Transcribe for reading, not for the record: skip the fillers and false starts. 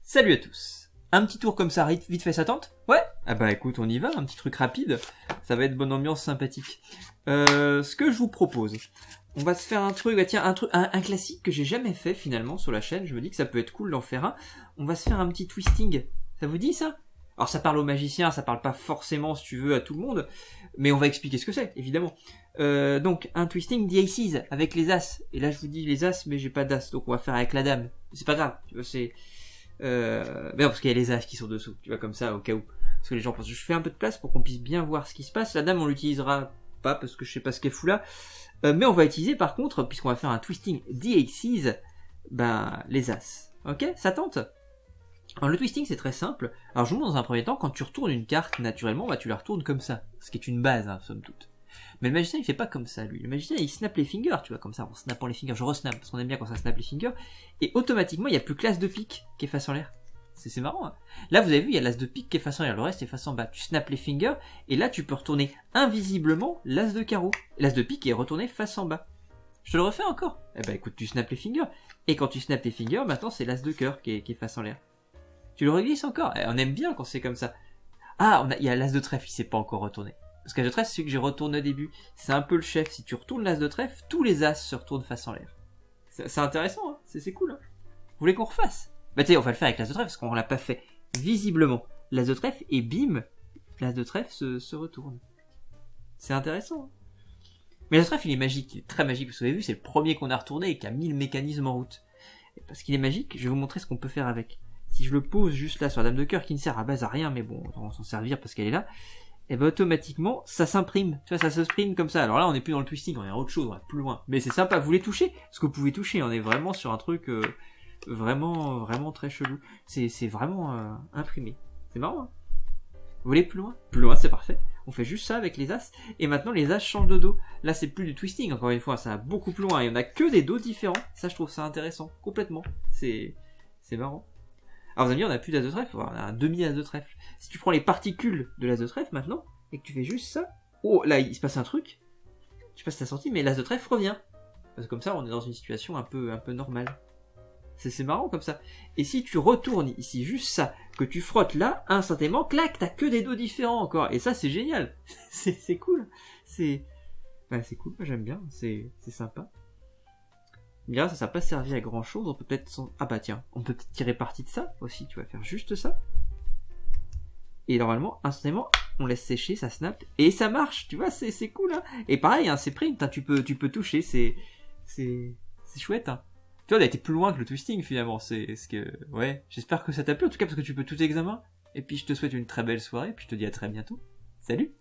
Salut à tous. Un petit tour comme ça, vite fait, ça tente? Ouais? Ah bah écoute, on y va, un petit truc rapide. Ça va être bonne ambiance sympathique. Ce que je vous propose, on va se faire un truc, bah tiens, un classique que j'ai jamais fait finalement sur la chaîne. Je me dis que ça peut être cool d'en faire un. On va se faire un petit twisting. Ça vous dit ça? Alors ça parle aux magiciens, ça parle pas forcément si tu veux à tout le monde, mais on va expliquer ce que c'est, évidemment. Donc un twisting the aces avec les as. Et là je vous dis les as, mais j'ai pas d'as, donc on va faire avec la dame. C'est pas grave, tu vois, c'est... mais non, parce qu'il y a les as qui sont dessous, tu vois, comme ça, au cas où. Parce que les gens pensent, je fais un peu de place pour qu'on puisse bien voir ce qui se passe. La dame, on l'utilisera pas parce que je sais pas ce qu'elle fout là. Mais on va utiliser par contre, puisqu'on va faire un twisting the aces, ben, les as. Ok? Ça tente? Alors le twisting c'est très simple. Alors je vous montre dans un premier temps, quand tu retournes une carte, naturellement, bah tu la retournes comme ça. Ce qui est une base, hein, somme toute. Mais le magicien il fait pas comme ça lui. Le magicien il snap les fingers, tu vois, comme ça, en snappant les fingers. Je resnap, parce qu'on aime bien quand ça snap les fingers. Et automatiquement il y a plus que l'as de pique qui est face en l'air. C'est marrant, hein. Là vous avez vu, il y a l'as de pique qui est face en l'air, le reste est face en bas. Tu snaps les fingers, et là tu peux retourner invisiblement l'as de carreau. L'as de pique est retourné face en bas. Je te le refais encore. Eh ben écoute, tu snaps les fingers. Et quand tu snaps les fingers, maintenant c'est l'as de cœur qui est face en l'air. Tu le reglisses encore. On aime bien quand c'est comme ça. Ah, il y a l'as de trèfle, il s'est pas encore retourné. Parce que l'as de trèfle, c'est celui que j'ai retourné au début. C'est un peu le chef. Si tu retournes l'as de trèfle, tous les as se retournent face en l'air. C'est intéressant, hein, c'est cool. Hein. Vous voulez qu'on refasse? Bah tu sais, on va le faire avec l'as de trèfle parce qu'on l'a pas fait visiblement. L'as de trèfle et bim, l'as de trèfle se retourne. C'est intéressant. Hein. Mais l'as de trèfle, il est magique, il est très magique. Parce que vous avez vu, c'est le premier qu'on a retourné et qui a mis le mécanisme en route. Et parce qu'il est magique, je vais vous montrer ce qu'on peut faire avec. Si je le pose juste là sur la dame de cœur qui ne sert à base à rien, mais bon, on va s'en servir parce qu'elle est là, et ben automatiquement, ça s'imprime. Tu vois, ça se sprime comme ça. Alors là, on n'est plus dans le twisting, on est à autre chose, on est plus loin. Mais c'est sympa, vous les touchez, parce que vous pouvez toucher, on est vraiment sur un truc vraiment très chelou. C'est vraiment imprimé. C'est marrant, hein. Vous voulez plus loin? Plus loin, c'est parfait. On fait juste ça avec les as, et maintenant les as changent de dos. Là, c'est plus du twisting, encore une fois, ça va beaucoup plus loin, et on a que des dos différents. Ça, je trouve ça intéressant, complètement. C'est marrant. Alors vous allez me dire, on a plus d'as de trèfle, on a un demi-as de trèfle. Si tu prends les particules de l'as de trèfle maintenant, et que tu fais juste ça, oh là il se passe un truc, je sais pas si t'as senti, mais l'as de trèfle revient. Parce que comme ça on est dans une situation un peu normale. C'est marrant comme ça. Et si tu retournes ici juste ça, que tu frottes là, instantanément, clac, t'as que des dos différents encore. Et ça c'est génial. c'est cool. C'est cool, moi j'aime bien, c'est sympa. Bien, ça n'a pas servi à grand chose, on peut peut-être... Ah bah tiens, on peut peut-être tirer parti de ça aussi, tu vas faire juste ça. Et normalement, instantanément, on laisse sécher, ça snap, et ça marche, tu vois, c'est cool, hein. Et pareil, hein, c'est print, hein, tu peux toucher, c'est chouette, hein. Tu vois, on a été plus loin que le twisting finalement, c'est ce que... Ouais, j'espère que ça t'a plu en tout cas, parce que tu peux tout examiner. Et puis je te souhaite une très belle soirée, puis je te dis à très bientôt. Salut!